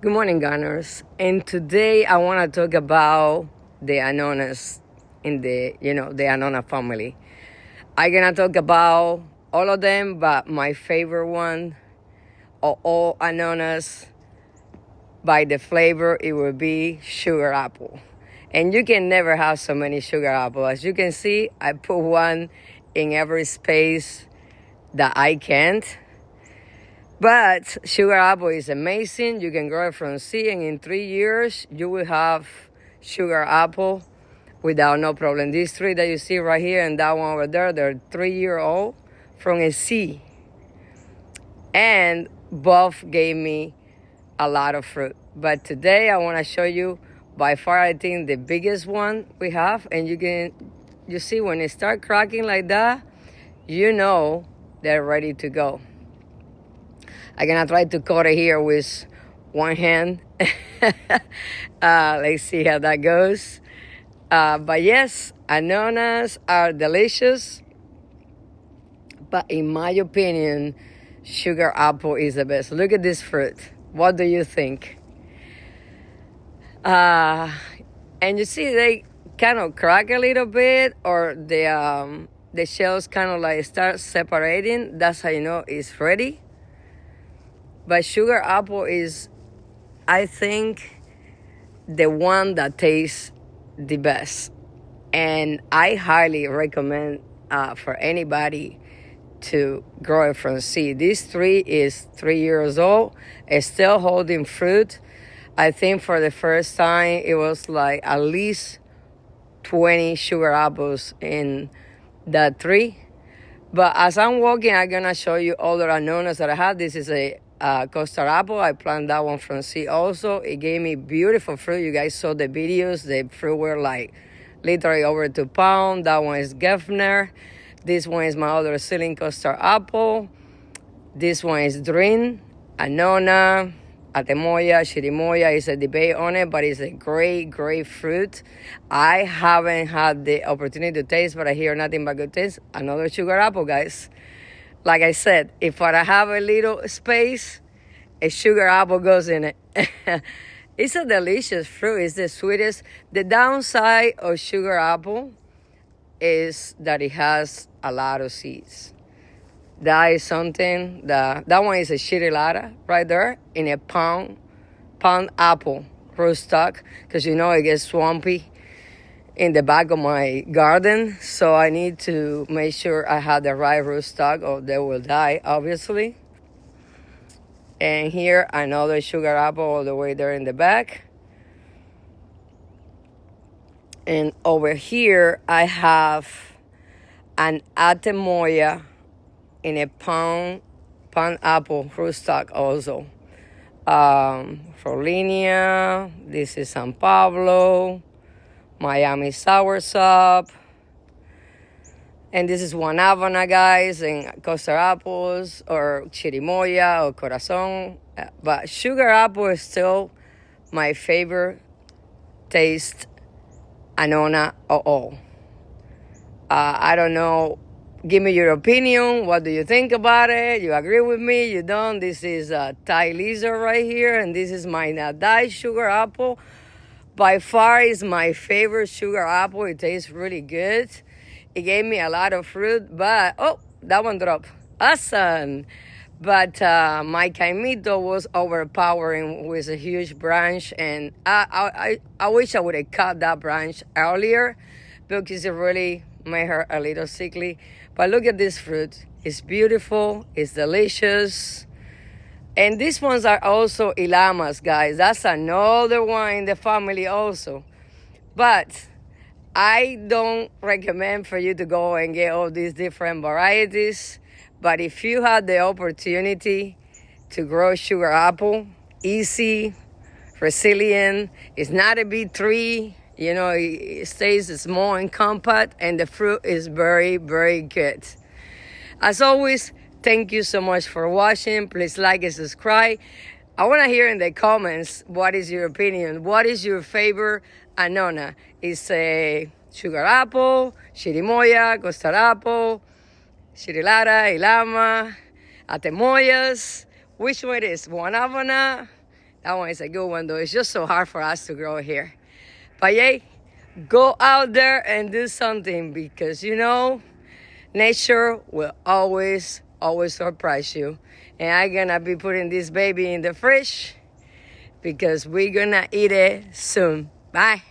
Good morning, Gunners. And today I want to talk about the Annonas in the Annona family. I'm going to talk about all of them, but my favorite one of all Annonas by the flavor, it will be sugar apple. And you can never have so many sugar apples. As you can see, I put one in every space that I can't. But sugar apple is amazing. You can grow it from seed, and in 3 years, you will have sugar apple without no problem. These three that you see right here and that one over there, they're 3-year-old from a seed. And both gave me a lot of fruit. But today I want to show you by far, I think, the biggest one we have. And you see when it start cracking like that, you know they're ready to go. I'm gonna try to cut it here with one hand. Let's see how that goes. But yes, Annonas are delicious. But in my opinion, sugar apple is the best. Look at this fruit. What do you think? And you see they kind of crack a little bit, or the shells kind of like start separating. That's how you know it's ready. But sugar apple is, I think, the one that tastes the best. And I highly recommend for anybody to grow it from seed. This tree is 3 years old. It's still holding fruit. I think for the first time, it was like at least 20 sugar apples in that tree. But as I'm walking, I'm going to show you other Annonas that I have. This is a custard apple. I planted that one from seed also. It gave me beautiful fruit. You guys saw the videos. The fruit were like literally over 2 pounds. That one is Gefner. This one is my other ceiling custard apple. This one is Drin, Annona, Atemoya, Chirimoya. It's a debate on it, but it's a great, great fruit. I haven't had the opportunity to taste, but I hear nothing but good taste. Another sugar apple, guys. Like I said, if I have a little space, a sugar apple goes in it. It's a delicious fruit. It's the sweetest. The downside of sugar apple is that it has a lot of seeds. That is something that one is a shirilata right there in a pound apple rootstock, because you know it gets swampy in the back of my garden, so I need to make sure I have the right rootstock or they will die, obviously. And here, another sugar apple all the way there in the back. And over here, I have an Atemoya in a pound apple rootstock also. Frolinia, this is San Pablo, Miami soursop, and this is Guanábana, guys, and custard apples, or chirimoya, or corazon. But sugar apple is still my favorite taste Annona of all. I don't know. Give me your opinion. What do you think about it? You agree with me? You don't? This is Thai lizard right here, and this is my Nadai sugar apple. By far is my favorite sugar apple. It tastes really good. It gave me a lot of fruit, but, oh, that one dropped. Awesome. But my Caimito was overpowering with a huge branch, and I wish I would have cut that branch earlier because it really made her a little sickly. But look at this fruit. It's beautiful. It's delicious. And these ones are also ilamas, guys. That's another one in the family also. But I don't recommend for you to go and get all these different varieties. But if you had the opportunity to grow sugar apple, easy, resilient, it's not a big tree. You know, it stays small and compact, and the fruit is very, very good. As always, thank you so much for watching. Please like and subscribe. I want to hear in the comments, what is your opinion? What is your favorite Annona? Is a sugar apple, chirimoya, custard apple, shirilata, ilama, atemoyas? Which one it is? Guanábana, That one is a good one, though. It's just so hard for us to grow here. But yeah, go out there and do something because, you know, nature will always, always surprise you. And I'm going to be putting this baby in the fridge because we're going to eat it soon. Bye.